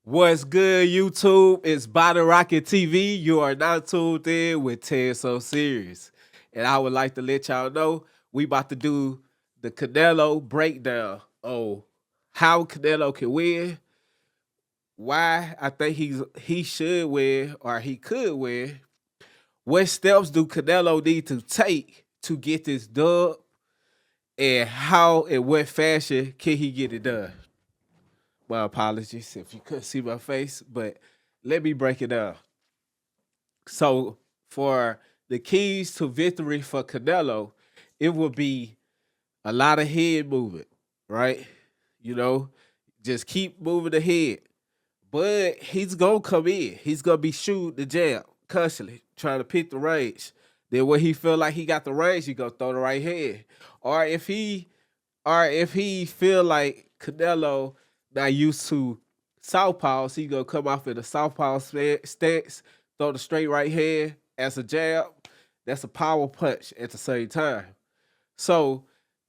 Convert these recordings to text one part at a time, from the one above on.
What's good, YouTube? It's Body Rocket TV. You are now tuned in with Ted So Serious. And I would like to let y'all know we about to do the Canelo breakdown on how Canelo can win, why I think he should win or he could win, what steps do Canelo need to take to get this dub, and how and what fashion can he get it done. My apologies if you couldn't see my face, but let me break it down. So, for the keys to victory for Canelo, it will be a lot of head movement, right? You know, just keep moving the head. But he's going to come in. He's going to be shooting the jab constantly, trying to pick the range. Then when he feel like he got the range, he going to throw the right hand. Or if he feel like Canelo not used to southpaws, he gonna come off in a southpaw stance, throw the straight right hand as a jab. That's a power punch at the same time. So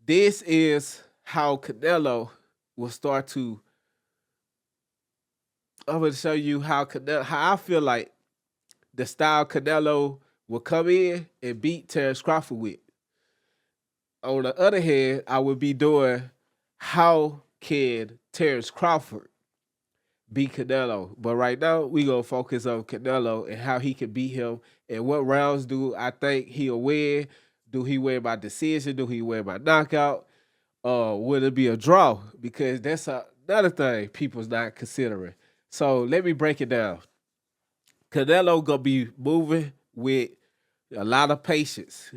this is how Canelo will start to. I'm gonna show you how I feel like the style Canelo will come in and beat Terence Crawford with. On the other hand, I would be doing how can Terence Crawford beat Canelo. But right now, we gonna focus on Canelo and how he can beat him and what rounds do I think he'll win. Do he win by decision? Do he win by knockout? Will it be a draw? Because that's another thing people's not considering. So let me break it down. Canelo gonna be moving with a lot of patience,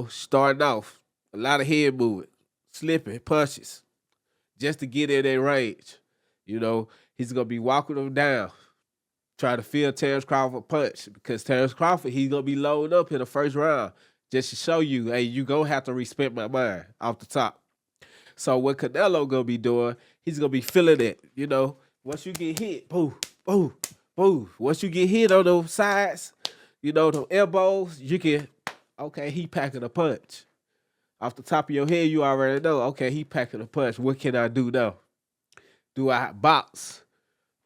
starting off. A lot of head movement, slipping, punches, just to get in their range. He's going to be walking them down, trying to feel Terence Crawford punch, because Terence Crawford, he's going to be loaded up in the first round just to show you, hey, you going to have to respect my mind off the top. So what Canelo going to be doing, he's going to be feeling it, Once you get hit, boom, boom, boom. Once you get hit on those sides, those elbows, you can, okay, he packing a punch. Off the top of your head, you already know, okay, he packing a punch. What can I do now? Do I box?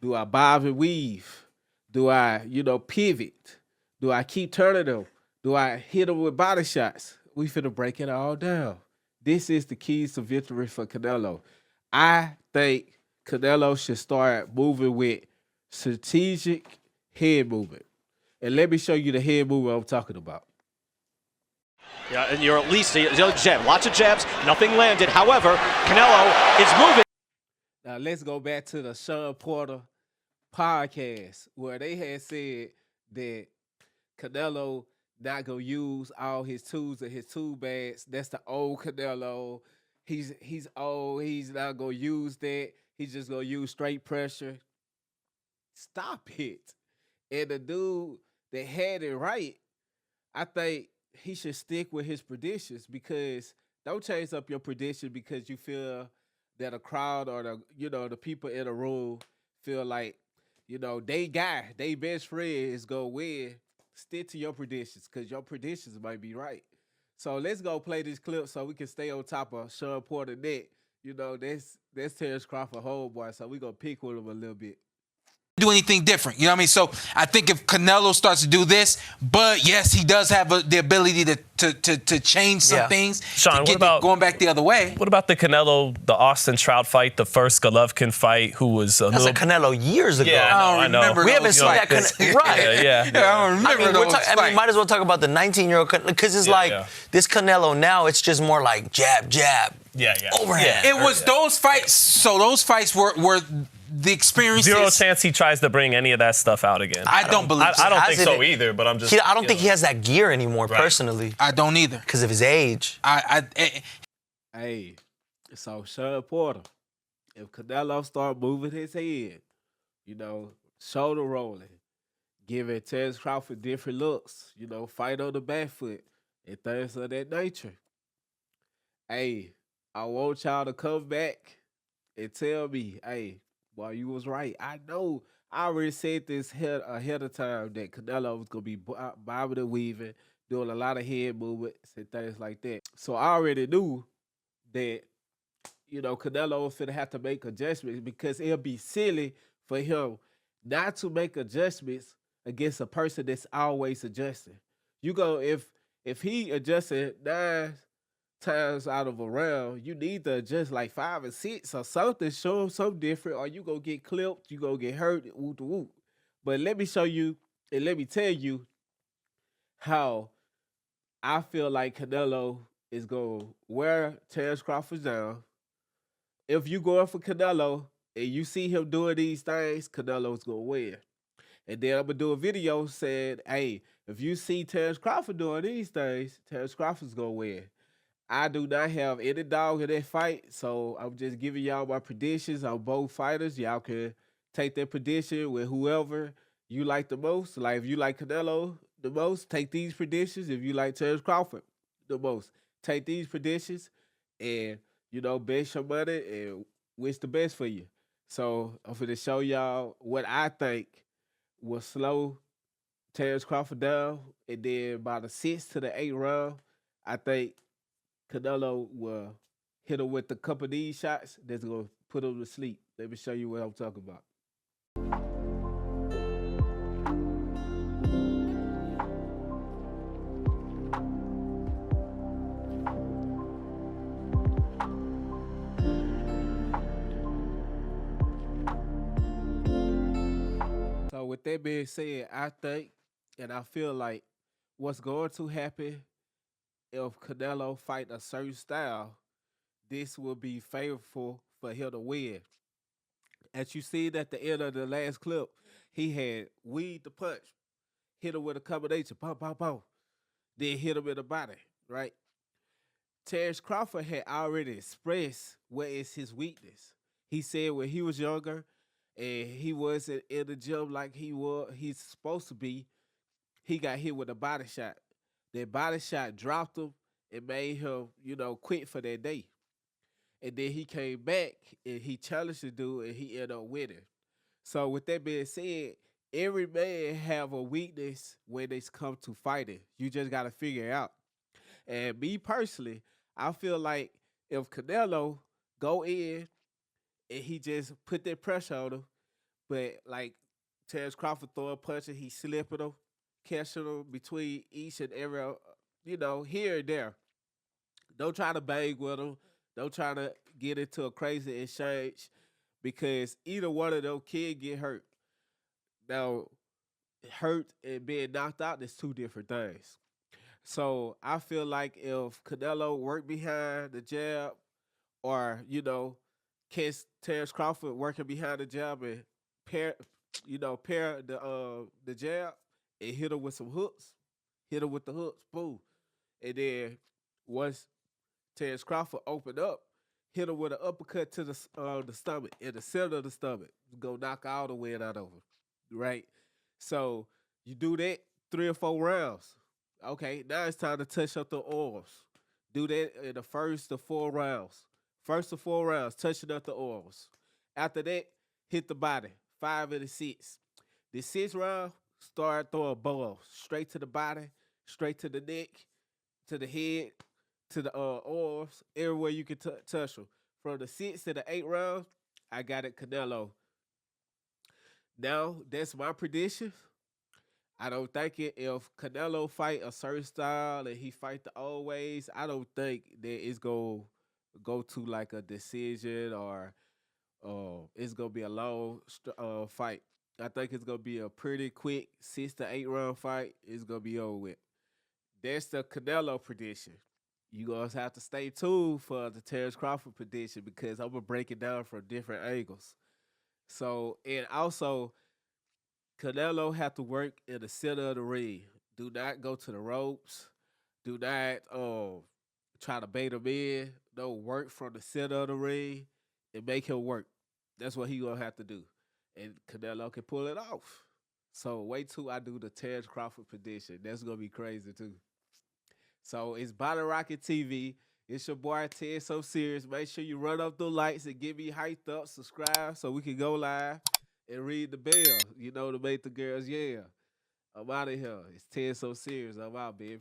Do I bob and weave? Do I, pivot? Do I keep turning them? Do I hit them with body shots? We finna break it all down. This is the keys to victory for Canelo. I think Canelo should start moving with strategic head movement. And let me show you the head movement I'm talking about. Yeah, and you're at least jab. Lots of jabs, nothing landed. However, Canelo is moving. Now let's go back to the Sean Porter podcast where they had said that Canelo not gonna use all his tools and his tool bags. That's the old Canelo. He's old. He's not gonna use that. He's just gonna use straight pressure. Stop it. And the dude that had it right, I think he should stick with his predictions, because don't change up your prediction because you feel that a crowd or the people in the room feel like, they best friend is gonna win. Stick to your predictions because your predictions might be right. So let's go play this clip so we can stay on top of Sean Porter net. That's Terence Crawford homeboy, so we gonna pick with him a little bit. Do anything different, you know what I mean? So I think if Canelo starts to do this, but yes, he does have the ability to change some things. Sean, what about going back the other way? What about the Austin Trout fight, the first Golovkin fight, who was That's a Canelo years ago. Yeah, I know. Remember We haven't seen that. I Yeah. don't remember those fights. I mean, might as well talk about the 19-year-old, because it's this Canelo now, it's just more like jab, jab, overhand. It was those fights. So those fights were the experiences. Zero chance he tries to bring any of that stuff out again. I don't believe so. I don't think so either, but I'm just... I don't think he has that gear anymore, personally. I don't either. Because of his age. Hey, so Sean Porter, if Canelo start moving his head, shoulder rolling, giving Terence Crawford different looks, fight on the back foot, and things of that nature. Hey, I want y'all to come back and tell me, hey, boy, you was right. I know. I already said this ahead of time that Canelo was going to be bobbing and weaving, doing a lot of head movements and things like that. So I already knew that, Canelo was going to have to make adjustments, because it'll be silly for him not to make adjustments against a person that's always adjusting. You go if he adjusted 9 times out of a round, you need to adjust like 5 or 6 or something. Show him something different, or you gonna get clipped. You gonna get hurt. Whoop whoop. But let me show you and let me tell you how I feel like Canelo is gonna wear Terence Crawford down. If you going for Canelo and you see him doing these things, Canelo's gonna win. And then I'm gonna do a video saying, hey, if you see Terence Crawford doing these things, Terence Crawford's gonna win. I do not have any dog in that fight, so I'm just giving y'all my predictions on both fighters. Y'all can take that prediction with whoever you like the most. Like if you like Canelo the most, take these predictions. If you like Terence Crawford the most, take these predictions and bet your money and wish the best for you. So I'm going to show y'all what I think will slow Terence Crawford down, and then by the 6th to the 8th round, I think Canelo will hit him with a couple of these shots that's going to put him to sleep. Let me show you what I'm talking about. So with that being said, I think and I feel like what's going to happen if Canelo fight a certain style, this will be favorable for him to win. As you see at the end of the last clip, he had weed the punch, hit him with a combination, pow, pow, pow, then hit him in the body, right? Terence Crawford had already expressed what is his weakness. He said when he was younger and he wasn't in the gym like he's supposed to be, he got hit with a body shot. That body shot dropped him and made him, quit for that day. And then he came back and he challenged the dude and he ended up winning. So with that being said, every man have a weakness when they come to fighting. You just got to figure it out. And me personally, I feel like if Canelo go in and he just put that pressure on him, but like Terence Crawford throw a punch and he slipping him, catching him between each and every, here and there. Don't try to bang with him. Don't try to get into a crazy exchange because either one of them can get hurt. Now, hurt and being knocked out is two different things. So I feel like if Canelo work behind the jab or, catch Terence Crawford working behind the jab and pair the jab and hit him with some hooks, hit him with the hooks, boom. And then once Terence Crawford opened up, hit him with an uppercut to the stomach, in the center of the stomach, go knock all the wind out of him, right? So you do that 3 or 4 rounds. Okay, now it's time to touch up the oils. Do that in the first to 4 rounds. First to 4 rounds, touching up the oils. After that, hit the body, 5 and 6. The 6th round, start throwing balls straight to the body, straight to the neck, to the head, to the arms, everywhere you can touch them. From the 6th to the 8th round, I got it Canelo. Now, that's my prediction. I don't think if Canelo fight a certain style and he fight the old ways, I don't think that it's going to go to like a decision or it's going to be a long fight. I think it's going to be a pretty quick 6 to 8 round fight. It's going to be over with. That's the Canelo prediction. You guys have to stay tuned for the Terence Crawford prediction because I'm going to break it down from different angles. So, and also, Canelo have to work in the center of the ring. Do not go to the ropes. Do not try to bait him in. No, work from the center of the ring and make him work. That's what he going to have to do. And Canelo can pull it off. So wait till I do the Terence Crawford prediction. That's going to be crazy too. So it's Bottle Rocket TV. It's your boy Ted So Serious. Make sure you run up the lights and get me hyped up. Subscribe so we can go live and read the bell. To make the girls, yeah. I'm out of here. It's Ted So Serious. I'm out, baby.